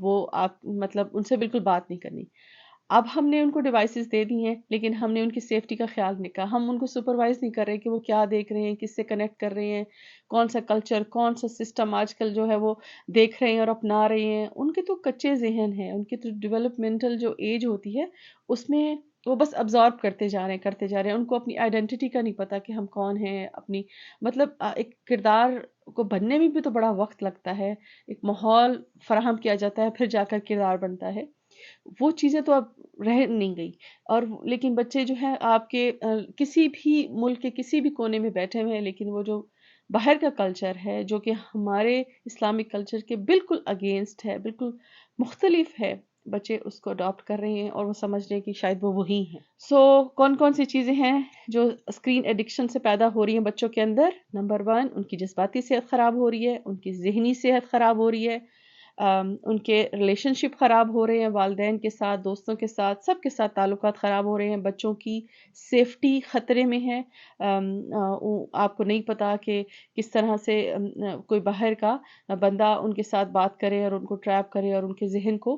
وہ آپ مطلب ان سے بالکل بات نہیں کرنی. اب ہم نے ان کو ڈیوائسز دے دی ہیں لیکن ہم نے ان کی سیفٹی کا خیال نہیں کہا. ہم ان کو سپروائز نہیں کر رہے کہ وہ کیا دیکھ رہے ہیں، کس سے کنیکٹ کر رہے ہیں، کون سا کلچر، کون سا سسٹم آج کل جو ہے وہ دیکھ رہے ہیں اور اپنا رہے ہیں. ان کے تو کچے ذہن ہیں، ان کی تو ڈیولپمنٹل جو ایج ہوتی ہے اس میں وہ بس ابزارب کرتے جا رہے ہیں کرتے جا رہے ہیں. ان کو اپنی آئیڈینٹی کا نہیں پتا کہ ہم کون ہیں. اپنی مطلب ایک کردار کو بننے میں بھی تو بڑا وقت لگتا ہے، ایک ماحول فراہم کیا جاتا ہے پھر جا کر کردار بنتا ہے. وہ چیزیں تو اب رہ نہیں گئی. اور لیکن بچے جو ہیں آپ کے کسی بھی ملک کے کسی بھی کونے میں بیٹھے ہوئے ہیں لیکن وہ جو باہر کا کلچر ہے جو کہ ہمارے اسلامک کلچر کے بالکل اگینسٹ ہے، بالکل مختلف ہے، بچے اس کو اڈاپٹ کر رہے ہیں اور وہ سمجھ رہے ہیں کہ شاید وہ وہی ہیں. سو کون کون سی چیزیں ہیں جو اسکرین ایڈکشن سے پیدا ہو رہی ہیں بچوں کے اندر؟ نمبر 1، ان کی جذباتی صحت خراب ہو رہی ہے، ان کی ذہنی صحت خراب ہو رہی ہے، ان کے ریلیشن شپ خراب ہو رہے ہیں، والدین کے ساتھ، دوستوں کے ساتھ، سب کے ساتھ تعلقات خراب ہو رہے ہیں، بچوں کی سیفٹی خطرے میں ہے. آپ کو نہیں پتا کہ کس طرح سے کوئی باہر کا بندہ ان کے ساتھ بات کرے اور ان کو ٹریپ کرے اور ان کے ذہن کو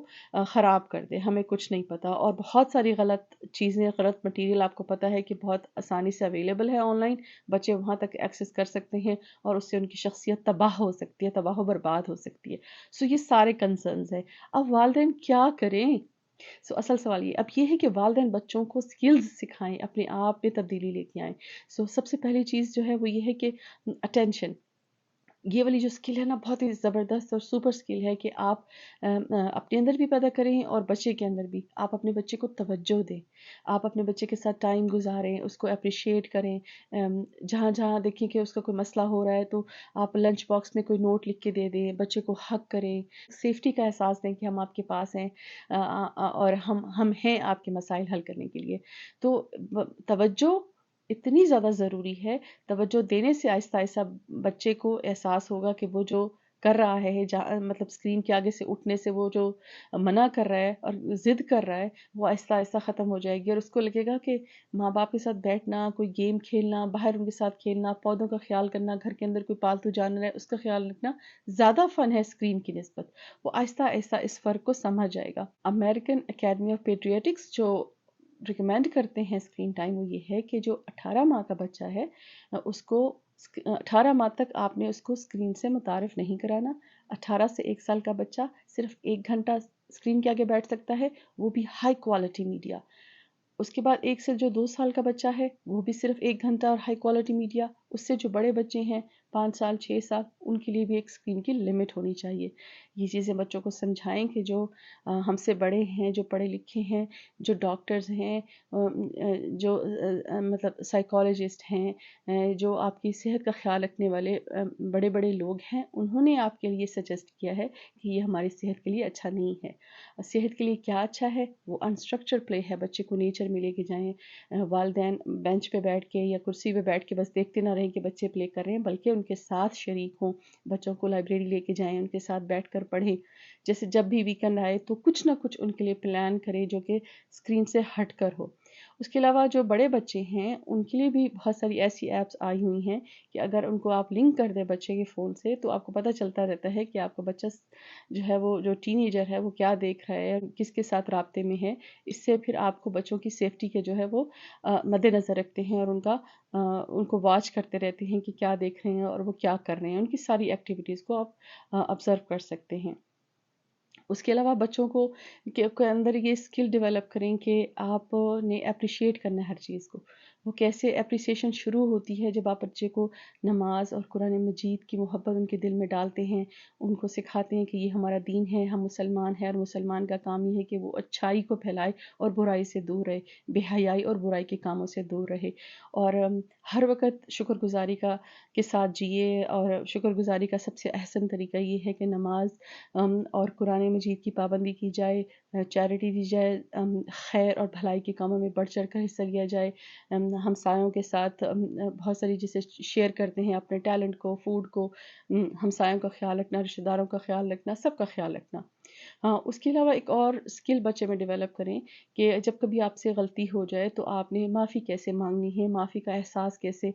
خراب کر دے. ہمیں کچھ نہیں پتا اور بہت ساری غلط چیزیں، غلط مٹیریل آپ کو پتا ہے کہ بہت آسانی سے اویلیبل ہے آن لائن. بچے وہاں تک ایکسس کر سکتے ہیں اور اس سے ان کی شخصیت تباہ ہو سکتی ہے، تباہ و برباد ہو سکتی ہے. سو یہ سارے کنسرنز ہیں. اب والدین کیا کریں؟ سو اصل سوال یہ اب یہ ہے کہ والدین بچوں کو سکلز سکھائیں، اپنے آپ میں تبدیلی لے کے آئیں. سو سب سے پہلی چیز جو ہے وہ یہ ہے کہ اٹینشن. یہ والی جو اسکل ہے نا بہت ہی زبردست اور سپر اسکل ہے کہ آپ اپنے اندر بھی پیدا کریں اور بچے کے اندر بھی. آپ اپنے بچے کو توجہ دیں، آپ اپنے بچے کے ساتھ ٹائم گزاریں، اس کو اپریشیٹ کریں. جہاں جہاں دیکھیں کہ اس کا کوئی مسئلہ ہو رہا ہے تو آپ لنچ باکس میں کوئی نوٹ لکھ کے دے دیں، بچے کو حق کریں، سیفٹی کا احساس دیں کہ ہم آپ کے پاس ہیں اور ہم ہیں آپ کے مسائل حل کرنے کے لیے. تو توجہ اتنی زیادہ ضروری ہے. توجہ دینے سے آہستہ آہستہ بچے کو احساس ہوگا کہ وہ جو کر رہا ہے مطلب اسکرین کے آگے سے اٹھنے سے وہ جو منع کر رہا ہے اور ضد کر رہا ہے وہ آہستہ آہستہ ختم ہو جائے گی. اور اس کو لگے گا کہ ماں باپ کے ساتھ بیٹھنا، کوئی گیم کھیلنا، باہر ان کے ساتھ کھیلنا، پودوں کا خیال کرنا، گھر کے اندر کوئی پالتو جانور ہے اس کا خیال رکھنا زیادہ فن ہے اسکرین کی نسبت. وہ آہستہ آہستہ اس فرق کو سمجھ جائے گا. امریکن اکیڈمی آف پیٹریٹکس جو ریکمینڈ کرتے ہیں اسکرین ٹائم وہ یہ ہے کہ جو 18 ماہ کا بچہ ہے اس کو 18 ماہ تک آپ نے اس کو اسکرین سے متعارف نہیں کرانا. 18 سے 1 سال کا بچہ صرف 1 گھنٹہ اسکرین کے آگے بیٹھ سکتا ہے، وہ بھی ہائی کوالٹی میڈیا. اس کے بعد 1 سے جو 2 سال کا بچہ ہے وہ بھی صرف 1 گھنٹہ اور ہائی کوالٹی میڈیا. اس سے جو بڑے بچے ہیں 5 سال 6 سال ان کے لیے بھی ایک اسکرین کی لمٹ ہونی چاہیے. یہ چیزیں بچوں کو سمجھائیں کہ جو ہم سے بڑے ہیں، جو پڑھے لکھے ہیں، جو ڈاکٹرز ہیں، جو مطلب سائیکالوجسٹ ہیں، جو آپ کی صحت کا خیال رکھنے والے بڑے بڑے لوگ ہیں، انہوں نے آپ کے لیے سجیسٹ کیا ہے کہ یہ ہماری صحت کے لیے اچھا نہیں ہے. صحت کے لیے کیا اچھا ہے؟ وہ انسٹرکچر پلے ہے. بچے کو نیچر میں لے کے جائیں. والدین بینچ پہ بیٹھ کے یا کرسی پہ بیٹھ کے بس دیکھتے نہ رہیں کہ بچے پلے کر رہے ہیں، بلکہ ان کے ساتھ شریک ہوں. بچوں کو لائبریری لے کے جائیں، ان کے ساتھ بیٹھ کر پڑھیں. جیسے جب بھی ویکنڈ آئے تو کچھ نہ کچھ ان کے لیے پلان کریں جو کہ اسکرین سے ہٹ کر ہو. اس کے علاوہ جو بڑے بچے ہیں ان کے لیے بھی بہت ساری ایسی ایپس آئی ہوئی ہیں کہ اگر ان کو آپ لنک کر دیں بچے کے فون سے تو آپ کو پتہ چلتا رہتا ہے کہ آپ کا بچہ جو ہے وہ جو ٹین ایجر ہے وہ کیا دیکھ رہا ہے، کس کے ساتھ رابطے میں ہے. اس سے پھر آپ کو بچوں کی سیفٹی کے جو ہے وہ مد نظر رکھتے ہیں اور ان کو واچ کرتے رہتے ہیں کہ کیا دیکھ رہے ہیں اور وہ کیا کر رہے ہیں. ان کی ساری ایکٹیویٹیز کو آپ آبزرو کر سکتے ہیں. اس کے علاوہ بچوں کو کے اندر یہ اسکل ڈیولپ کریں کہ آپ نے اپریشیٹ کرنا ہے ہر چیز کو. وہ کیسے اپریسیشن شروع ہوتی ہے جب آپ بچے کو نماز اور قرآن مجید کی محبت ان کے دل میں ڈالتے ہیں، ان کو سکھاتے ہیں کہ یہ ہمارا دین ہے، ہم مسلمان ہیں اور مسلمان کا کام یہ ہے کہ وہ اچھائی کو پھیلائے اور برائی سے دور رہے، بے حیائی اور برائی کے کاموں سے دور رہے. اور ہر وقت شکر گزاری کے ساتھ جیے. اور شکر گزاری کا سب سے احسن طریقہ یہ ہے کہ نماز اور قرآن مجید کی پابندی کی جائے، چیریٹی دی جائے، خیر اور بھلائی کے کاموں میں بڑھ چڑھ کر حصہ لیا جائے. ہمسایوں کے ساتھ بہت ساری جیسے شیئر کرتے ہیں اپنے ٹیلنٹ کو، فوڈ کو، ہمسایوں کا خیال رکھنا، رشتہ داروں کا خیال رکھنا، سب کا خیال رکھنا. ہاں، اس کے علاوہ ایک اور اسکل بچے میں ڈیولپ کریں کہ جب کبھی آپ سے غلطی ہو جائے تو آپ نے معافی کیسے مانگنی ہے، معافی کا احساس کیسے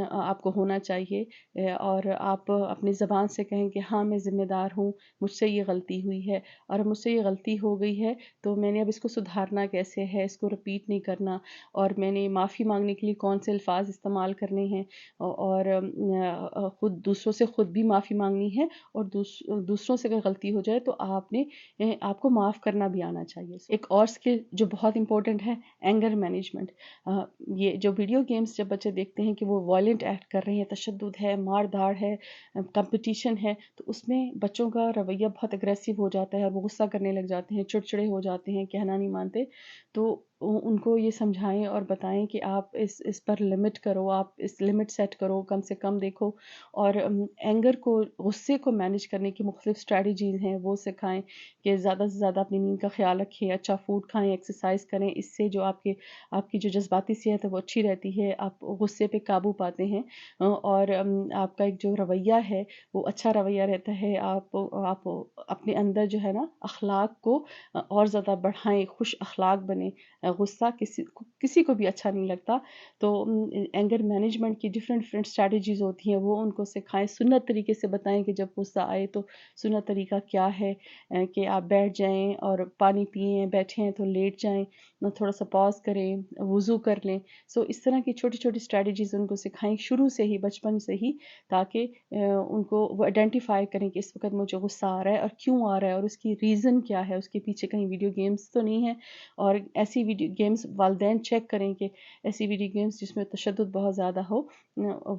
آپ کو ہونا چاہیے، اور آپ اپنی زبان سے کہیں کہ ہاں میں ذمہ دار ہوں، مجھ سے یہ غلطی ہوئی ہے، اور مجھ سے یہ غلطی ہو گئی ہے تو میں نے اب اس کو سدھارنا کیسے ہے، اس کو رپیٹ نہیں کرنا، اور میں نے معافی مانگنے کے لیے کون سے الفاظ استعمال کرنے ہیں، اور خود دوسروں سے خود بھی معافی مانگنی ہے، اور دوسروں سے اگر غلطی ہو جائے تو آپ کو معاف کرنا بھی آنا چاہیے۔ ایک اور اسکل جو بہت امپورٹنٹ ہے، اینگر مینجمنٹ۔ یہ جو ویڈیو گیمز جب بچے دیکھتے ہیں کہ وہ وائلنٹ ایکٹ کر رہے ہیں، تشدد ہے، مار دھاڑ ہے، کمپٹیشن ہے، تو اس میں بچوں کا رویہ بہت اگریسو ہو جاتا ہے، اور وہ غصہ کرنے لگ جاتے ہیں، چڑچڑے ہو جاتے ہیں، کہنا نہیں مانتے۔ تو ان کو یہ سمجھائیں اور بتائیں کہ آپ اس پر لمٹ کرو، آپ اس لمٹ سیٹ کرو، کم سے کم دیکھو، اور اینگر کو، غصے کو مینیج کرنے کی مختلف اسٹریٹجیز ہیں وہ سکھائیں کہ زیادہ سے زیادہ اپنی نیند کا خیال رکھیں، اچھا فوڈ کھائیں، ایکسرسائز کریں، اس سے جو آپ کی جو جذباتی صحت ہے وہ اچھی رہتی ہے، آپ غصے پہ قابو پاتے ہیں، اور آپ کا ایک جو رویہ ہے وہ اچھا رویہ رہتا ہے، آپ اپنے اندر جو ہے نا اخلاق کو اور زیادہ بڑھائیں، خوش اخلاق بنیں۔ غصہ کسی کو بھی اچھا نہیں لگتا، تو اینگر مینجمنٹ کی ڈفرینٹ اسٹریٹجیز ہوتی ہیں، وہ ان کو سکھائیں، سنت طریقے سے بتائیں کہ جب غصہ آئے تو سنت طریقہ کیا ہے، کہ آپ بیٹھ جائیں اور پانی پئیں، بیٹھے ہیں تو لیٹ جائیں، تھوڑا سا پاز کریں، وضو کر لیں۔ سو اس طرح کی چھوٹی چھوٹی اسٹریٹجیز ان کو سکھائیں شروع سے ہی، بچپن سے ہی، تاکہ ان کو وہ آئیڈینٹیفائی کریں کہ اس وقت مجھے غصہ آ رہا ہے اور کیوں آ رہا ہے، اور اس کی ریزن کیا ہے، اس کے پیچھے کہیں ویڈیو گیمز تو نہیں ہے، اور ایسی ویڈیو گیمز والدین چیک کریں کہ ایسی ویڈیو گیمز جس میں تشدد بہت زیادہ ہو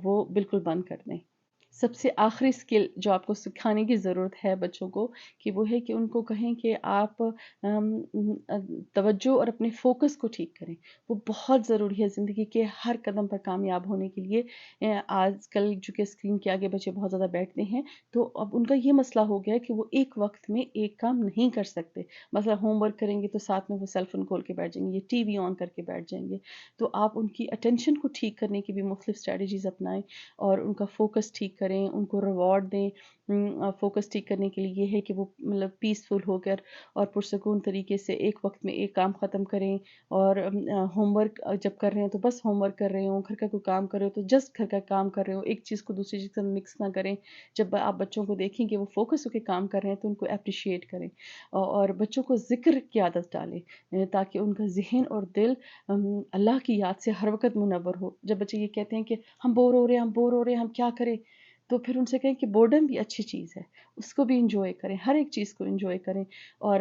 وہ بالکل بند کر دیں۔ سب سے آخری اسکل جو آپ کو سکھانے کی ضرورت ہے بچوں کو، کہ وہ ہے کہ ان کو کہیں کہ آپ توجہ اور اپنے فوکس کو ٹھیک کریں۔ وہ بہت ضروری ہے زندگی کے ہر قدم پر کامیاب ہونے کے لیے۔ آج کل جو کہ اسکرین کے آگے بچے بہت زیادہ بیٹھتے ہیں، تو اب ان کا یہ مسئلہ ہو گیا ہے کہ وہ ایک وقت میں ایک کام نہیں کر سکتے۔ مثلا ہوم ورک کریں گے تو ساتھ میں وہ سیل فون کھول کے بیٹھ جائیں گے، ٹی وی آن کر کے بیٹھ جائیں گے۔ تو آپ ان کی اٹینشن کو ٹھیک کرنے کی بھی مختلف اسٹریٹجیز اپنائیں، اور ان کا فوکس ٹھیک کریں، ان کو ریوارڈ دیں۔ فوکس ٹھیک کرنے کے لیے یہ ہے کہ وہ مطلب پیسفل ہو کر اور پرسکون طریقے سے ایک وقت میں ایک کام ختم کریں، اور ہوم ورک جب کر رہے ہیں تو بس ہوم ورک کر رہے ہوں، گھر کا کوئی کام کر رہے ہو تو جسٹ گھر کا کام کر رہے ہو، ایک چیز کو دوسری چیز سے مکس نہ کریں۔ جب آپ بچوں کو دیکھیں کہ وہ فوکس ہو کے کام کر رہے ہیں تو ان کو اپریشیٹ کریں، اور بچوں کو ذکر کی عادت ڈالیں، تاکہ ان کا ذہن اور دل اللہ کی یاد سے ہر وقت منور ہو۔ جب بچے یہ کہتے ہیں کہ ہم بور ہو رہے ہیں، ہم بور ہو رہے ہیں، ہم کیا کریں، تو پھر ان سے کہیں کہ بورڈم بھی اچھی چیز ہے، اس کو بھی انجوائے کریں، ہر ایک چیز کو انجوائے کریں، اور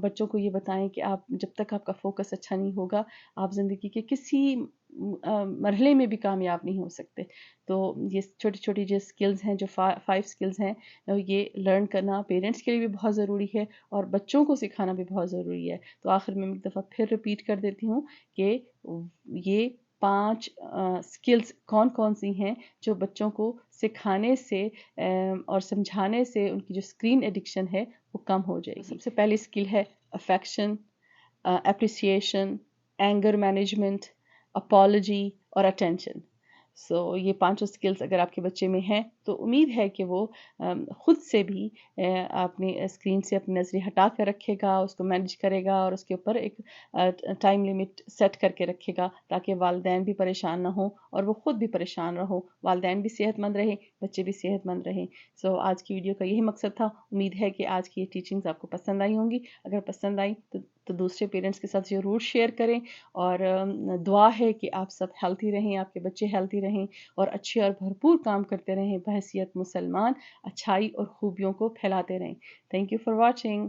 بچوں کو یہ بتائیں کہ آپ جب تک آپ کا فوکس اچھا نہیں ہوگا، آپ زندگی کے کسی مرحلے میں بھی کامیاب نہیں ہو سکتے۔ تو یہ چھوٹی چھوٹی جو اسکلز ہیں، جو 5 اسکلز ہیں، یہ لرن کرنا پیرنٹس کے لیے بھی بہت ضروری ہے، اور بچوں کو سکھانا بھی بہت ضروری ہے۔ تو آخر میں ایک دفعہ پھر ریپیٹ کر دیتی ہوں کہ یہ 5 اسکلز کون کون سی ہیں جو بچوں کو سکھانے سے اور سمجھانے سے ان کی جو اسکرین ایڈکشن ہے وہ کم ہو جائے گی۔ سب سے پہلی اسکل ہے affection, appreciation, anger management, apology اور اٹینشن۔ سو یہ 5 اسکلز اگر آپ کے بچے میں ہیں تو امید ہے کہ وہ خود سے بھی اپنی اسکرین سے اپنی نظریں ہٹا کر رکھے گا، اس کو مینیج کرے گا، اور اس کے اوپر ایک ٹائم لمٹ سیٹ کر کے رکھے گا، تاکہ والدین بھی پریشان نہ ہوں اور وہ خود بھی پریشان رہو، والدین بھی صحت مند رہیں، بچے بھی صحت مند رہیں۔ سو آج کی ویڈیو کا یہی مقصد تھا۔ امید ہے کہ آج کی یہ ٹیچنگز آپ کو پسند آئی ہوں گی۔ اگر پسند آئی تو دوسرے پیرنٹس کے ساتھ ضرور شیئر کریں، اور دعا ہے کہ آپ سب ہیلتھی رہیں، آپ کے بچے ہیلتھی رہیں، اور اچھے اور بھرپور کام کرتے رہیں، بحیثیت مسلمان اچھائی اور خوبیوں کو پھیلاتے رہیں۔ Thank you for watching.